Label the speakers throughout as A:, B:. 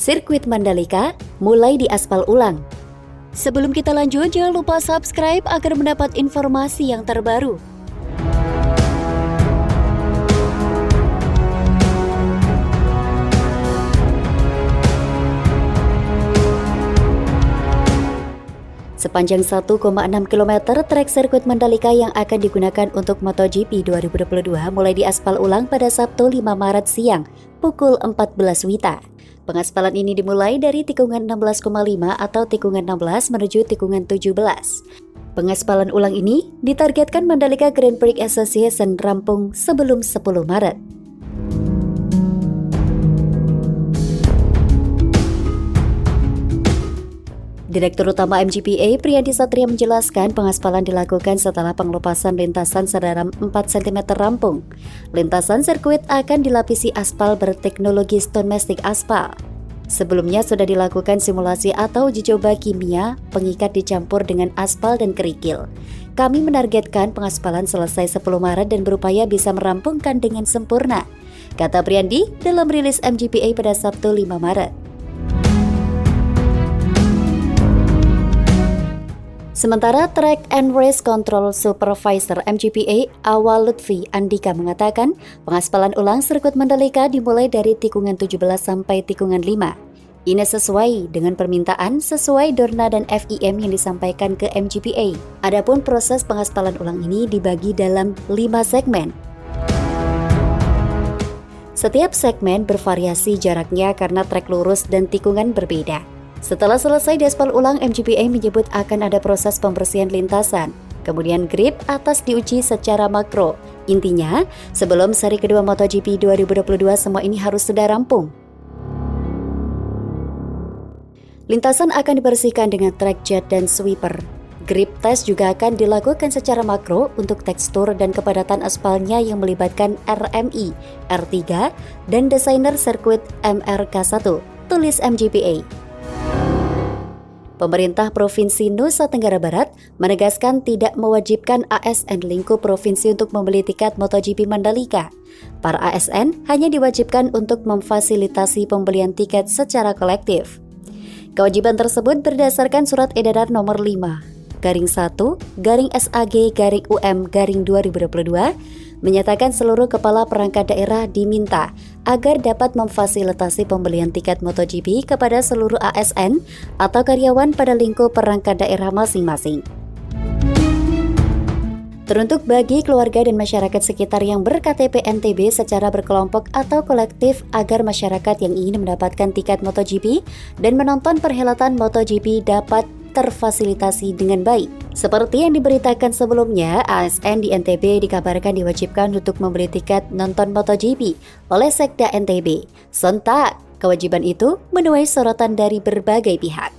A: Sirkuit Mandalika mulai diaspal ulang. Sebelum kita lanjut, jangan lupa subscribe agar mendapat informasi yang terbaru. Sepanjang 1,6 km trek sirkuit Mandalika yang akan digunakan untuk MotoGP 2022 mulai diaspal ulang pada Sabtu 5 Maret siang pukul 14 WITA. Pengaspalan ini dimulai dari tikungan 16,5 atau tikungan 16 menuju tikungan 17. Pengaspalan ulang ini ditargetkan Mandalika Grand Prix Association rampung sebelum 10 Maret. Direktur Utama MGPA Priyanti Satria menjelaskan pengaspalan dilakukan setelah pengelupasan lintasan sedalam 4 cm rampung. Lintasan sirkuit akan dilapisi aspal berteknologi stone mastic aspal. Sebelumnya sudah dilakukan simulasi atau uji coba kimia, pengikat dicampur dengan aspal dan kerikil. Kami menargetkan pengaspalan selesai 10 Maret dan berupaya bisa merampungkan dengan sempurna, kata Priyanti dalam rilis MGPA pada Sabtu 5 Maret. Sementara Track and Race Control Supervisor MGPA Awal Lutfi Andika mengatakan pengaspalan ulang sirkuit Mandalika dimulai dari tikungan 17 sampai tikungan 5. Ini sesuai dengan permintaan sesuai Dorna dan FIM yang disampaikan ke MGPA. Adapun proses pengaspalan ulang ini dibagi dalam 5 segmen. Setiap segmen bervariasi jaraknya karena trek lurus dan tikungan berbeda. Setelah selesai diaspal ulang, MGPA menyebut akan ada proses pembersihan lintasan. Kemudian grip atas diuji secara makro. Intinya, sebelum seri kedua MotoGP 2022 semua ini harus sudah rampung. Lintasan akan dibersihkan dengan track jet dan sweeper. Grip test juga akan dilakukan secara makro untuk tekstur dan kepadatan aspalnya yang melibatkan RMI, R3, dan desainer sirkuit MRK1, tulis MGPA. Pemerintah Provinsi Nusa Tenggara Barat menegaskan tidak mewajibkan ASN lingkup provinsi untuk membeli tiket MotoGP Mandalika. Para ASN hanya diwajibkan untuk memfasilitasi pembelian tiket secara kolektif. Kewajiban tersebut berdasarkan Surat Edaran Nomor 5/SAG/UM/2022 menyatakan seluruh kepala perangkat daerah diminta agar dapat memfasilitasi pembelian tiket MotoGP kepada seluruh ASN atau karyawan pada lingkup perangkat daerah masing-masing. Teruntuk bagi keluarga dan masyarakat sekitar yang berKTP NTB secara berkelompok atau kolektif agar masyarakat yang ingin mendapatkan tiket MotoGP dan menonton perhelatan MotoGP dapat terfasilitasi dengan baik. Seperti yang diberitakan sebelumnya, ASN di NTB dikabarkan diwajibkan untuk membeli tiket nonton MotoGP oleh Sekda NTB. Sontak, kewajiban itu menuai sorotan dari berbagai pihak.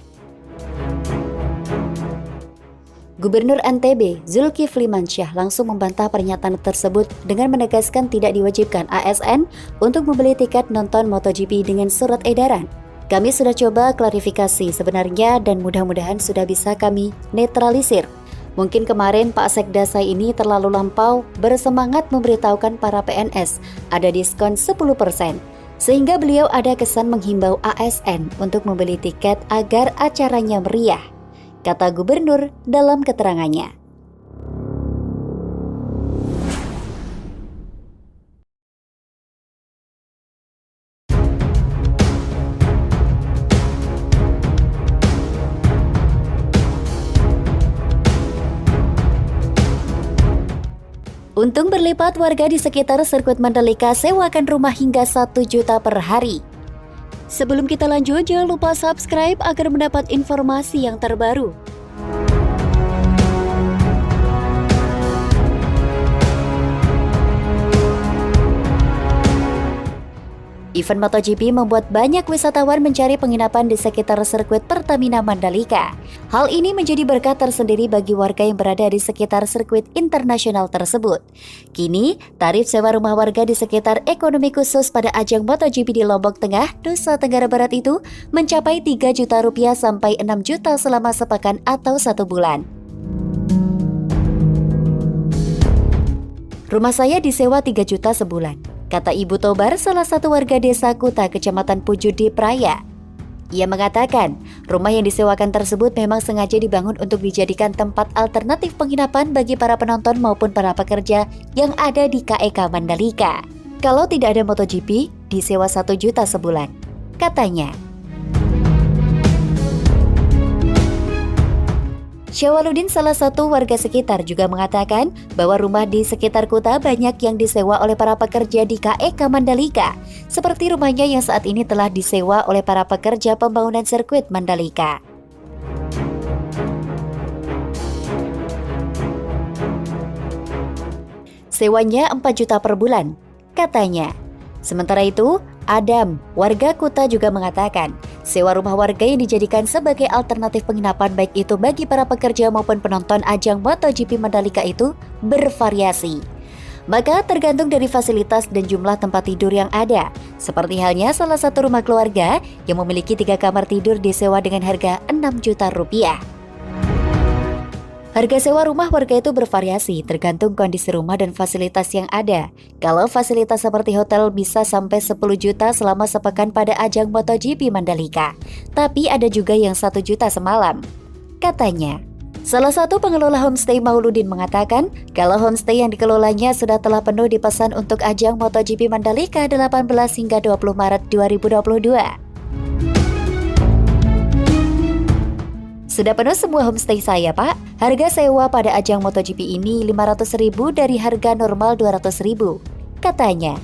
A: Gubernur NTB Zulkifli Mansyah langsung membantah pernyataan tersebut dengan menegaskan tidak diwajibkan ASN untuk membeli tiket nonton MotoGP dengan surat edaran. Kami sudah coba klarifikasi sebenarnya dan mudah-mudahan sudah bisa kami netralisir. Mungkin kemarin Pak Sekda saya ini terlalu lampau bersemangat memberitahukan para PNS ada diskon 10%, sehingga beliau ada kesan menghimbau ASN untuk membeli tiket agar acaranya meriah, kata Gubernur dalam keterangannya. Untung berlipat warga di sekitar sirkuit Mandalika sewakan rumah hingga 1 juta per hari. Sebelum kita lanjut, jangan lupa subscribe agar mendapat informasi yang terbaru. Event MotoGP membuat banyak wisatawan mencari penginapan di sekitar sirkuit Pertamina Mandalika. Hal ini menjadi berkah tersendiri bagi warga yang berada di sekitar sirkuit internasional tersebut. Kini, tarif sewa rumah warga di sekitar ekonomi khusus pada ajang MotoGP di Lombok Tengah, Nusa Tenggara Barat itu mencapai 3 juta rupiah sampai 6 juta selama sepekan atau 1 bulan. Rumah saya disewa 3 juta sebulan, kata Ibu Tobar, salah satu warga desa Kuta, Kecamatan Pujudi Praya. Ia mengatakan, rumah yang disewakan tersebut memang sengaja dibangun untuk dijadikan tempat alternatif penginapan bagi para penonton maupun para pekerja yang ada di KEK Mandalika. Kalau tidak ada MotoGP, disewa 1 juta sebulan, katanya. Syawaludin, salah satu warga sekitar, juga mengatakan bahwa rumah di sekitar kota banyak yang disewa oleh para pekerja di KEK Mandalika, seperti rumahnya yang saat ini telah disewa oleh para pekerja pembangunan sirkuit Mandalika. Sewanya 4 juta per bulan, katanya. Sementara itu, Adam, warga kota, juga mengatakan sewa rumah warga yang dijadikan sebagai alternatif penginapan baik itu bagi para pekerja maupun penonton ajang MotoGP Mandalika itu bervariasi. Maka tergantung dari fasilitas dan jumlah tempat tidur yang ada. Seperti halnya salah satu rumah keluarga yang memiliki 3 kamar tidur disewa dengan harga 6 juta rupiah. Harga sewa rumah warga itu bervariasi tergantung kondisi rumah dan fasilitas yang ada. Kalau fasilitas seperti hotel bisa sampai 10 juta selama sepekan pada ajang MotoGP Mandalika. Tapi ada juga yang 1 juta semalam, katanya. Salah satu pengelola homestay Mauludin mengatakan kalau homestay yang dikelolanya sudah telah penuh dipesan untuk ajang MotoGP Mandalika 18 hingga 20 Maret 2022. Sudah penuh semua homestay saya, Pak. Harga sewa pada ajang MotoGP ini 500.000 dari harga normal 200.000, katanya.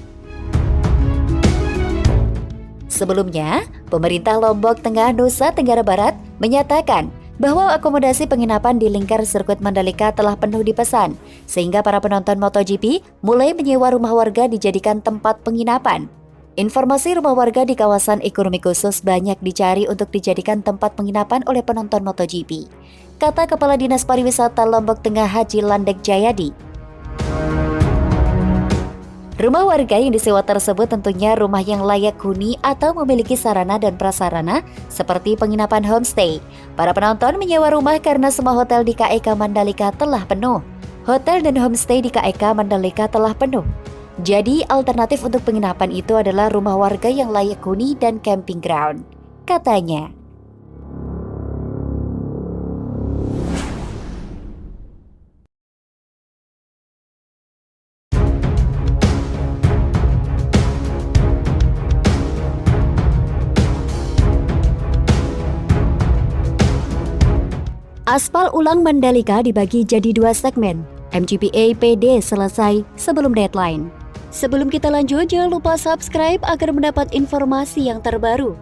A: Sebelumnya, pemerintah Lombok Tengah, Nusa Tenggara Barat menyatakan bahwa akomodasi penginapan di lingkar sirkuit Mandalika telah penuh dipesan, sehingga para penonton MotoGP mulai menyewa rumah warga dijadikan tempat penginapan. Informasi rumah warga di kawasan ekonomi khusus banyak dicari untuk dijadikan tempat penginapan oleh penonton MotoGP, kata Kepala Dinas Pariwisata Lombok Tengah Haji Landek Jayadi. Rumah warga yang disewa tersebut tentunya rumah yang layak huni atau memiliki sarana dan prasarana seperti penginapan homestay. Para penonton menyewa rumah karena semua hotel di KEK Mandalika telah penuh. Hotel dan homestay di KEK Mandalika telah penuh. Jadi alternatif untuk penginapan itu adalah rumah warga yang layak huni dan camping ground, katanya. Aspal ulang Mandalika dibagi jadi 2 segmen. MGPA PD selesai sebelum deadline. Sebelum kita lanjut, jangan lupa subscribe agar mendapat informasi yang terbaru.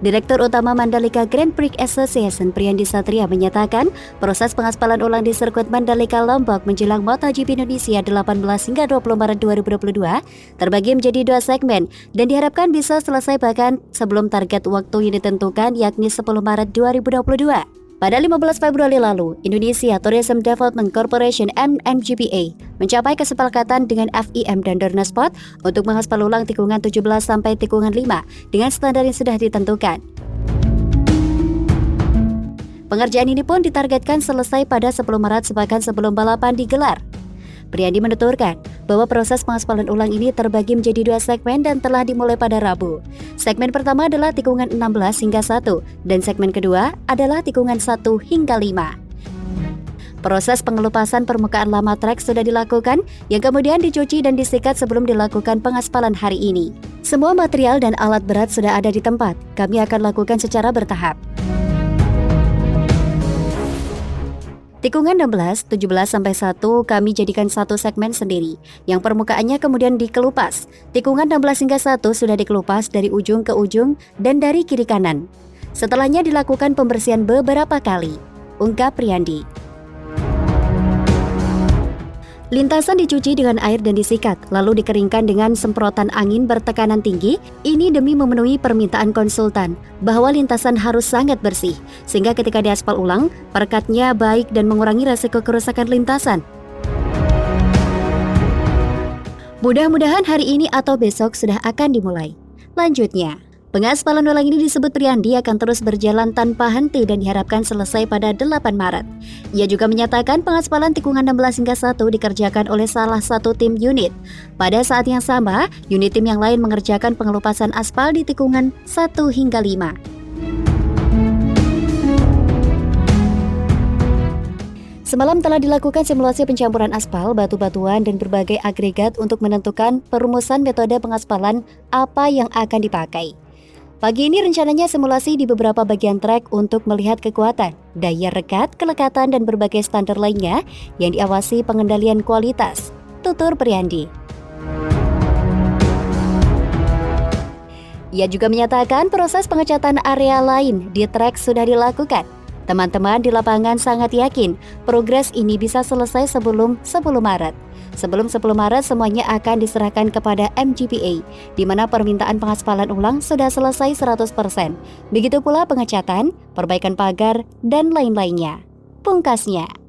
A: Direktur Utama Mandalika Grand Prix Association Priyandi Satria menyatakan proses pengaspalan ulang di sirkuit Mandalika Lombok menjelang MotoGP Indonesia 18 hingga 20 Maret 2022 terbagi menjadi 2 segmen dan diharapkan bisa selesai bahkan sebelum target waktu yang ditentukan yakni 10 Maret 2022. Pada 15 Februari lalu, Indonesia Tourism Development Corporation (MGPA) mencapai kesepakatan dengan FIM dan Dornasport untuk mengaspal ulang tikungan 17 sampai tikungan 5 dengan standar yang sudah ditentukan. Pengerjaan ini pun ditargetkan selesai pada 10 Maret sepekan sebelum balapan digelar. Priyandi menuturkan bahwa proses pengaspalan ulang ini terbagi menjadi 2 segmen dan telah dimulai pada Rabu. Segmen pertama adalah tikungan 16 hingga 1 dan segmen kedua adalah tikungan 1 hingga 5. Proses pengelupasan permukaan lama trek sudah dilakukan yang kemudian dicuci dan disikat sebelum dilakukan pengaspalan hari ini. Semua material dan alat berat sudah ada di tempat. Kami akan lakukan secara bertahap. Tikungan 16, 17 sampai 1 kami jadikan satu segmen sendiri yang permukaannya kemudian dikelupas. Tikungan 16 hingga 1 sudah dikelupas dari ujung ke ujung dan dari kiri kanan. Setelahnya dilakukan pembersihan beberapa kali, ungkap Priyandi. Lintasan dicuci dengan air dan disikat, lalu dikeringkan dengan semprotan angin bertekanan tinggi. Ini demi memenuhi permintaan konsultan bahwa lintasan harus sangat bersih, sehingga ketika diaspal ulang, perekatnya baik dan mengurangi resiko kerusakan lintasan. Mudah-mudahan hari ini atau besok sudah akan dimulai. Lanjutnya, Pengaspalan ulang ini disebut Priandi akan terus berjalan tanpa henti dan diharapkan selesai pada 8 Maret. Ia juga menyatakan pengaspalan tikungan 16 hingga 1 dikerjakan oleh salah satu tim unit. Pada saat yang sama, unit tim yang lain mengerjakan pengelupasan aspal di tikungan 1 hingga 5. Semalam telah dilakukan simulasi pencampuran aspal, batu-batuan, dan berbagai agregat untuk menentukan perumusan metode pengaspalan apa yang akan dipakai. Pagi ini rencananya simulasi di beberapa bagian trek untuk melihat kekuatan, daya rekat, kelekatan, dan berbagai standar lainnya yang diawasi pengendalian kualitas, tutur Priandi. Ia juga menyatakan proses pengecatan area lain di trek sudah dilakukan. Teman-teman di lapangan sangat yakin progres ini bisa selesai sebelum 10 Maret. Sebelum 10 Maret semuanya akan diserahkan kepada MGPA, di mana permintaan pengaspalan ulang sudah selesai 100%. Begitu pula pengecatan, perbaikan pagar, dan lain-lainnya. Pungkasnya.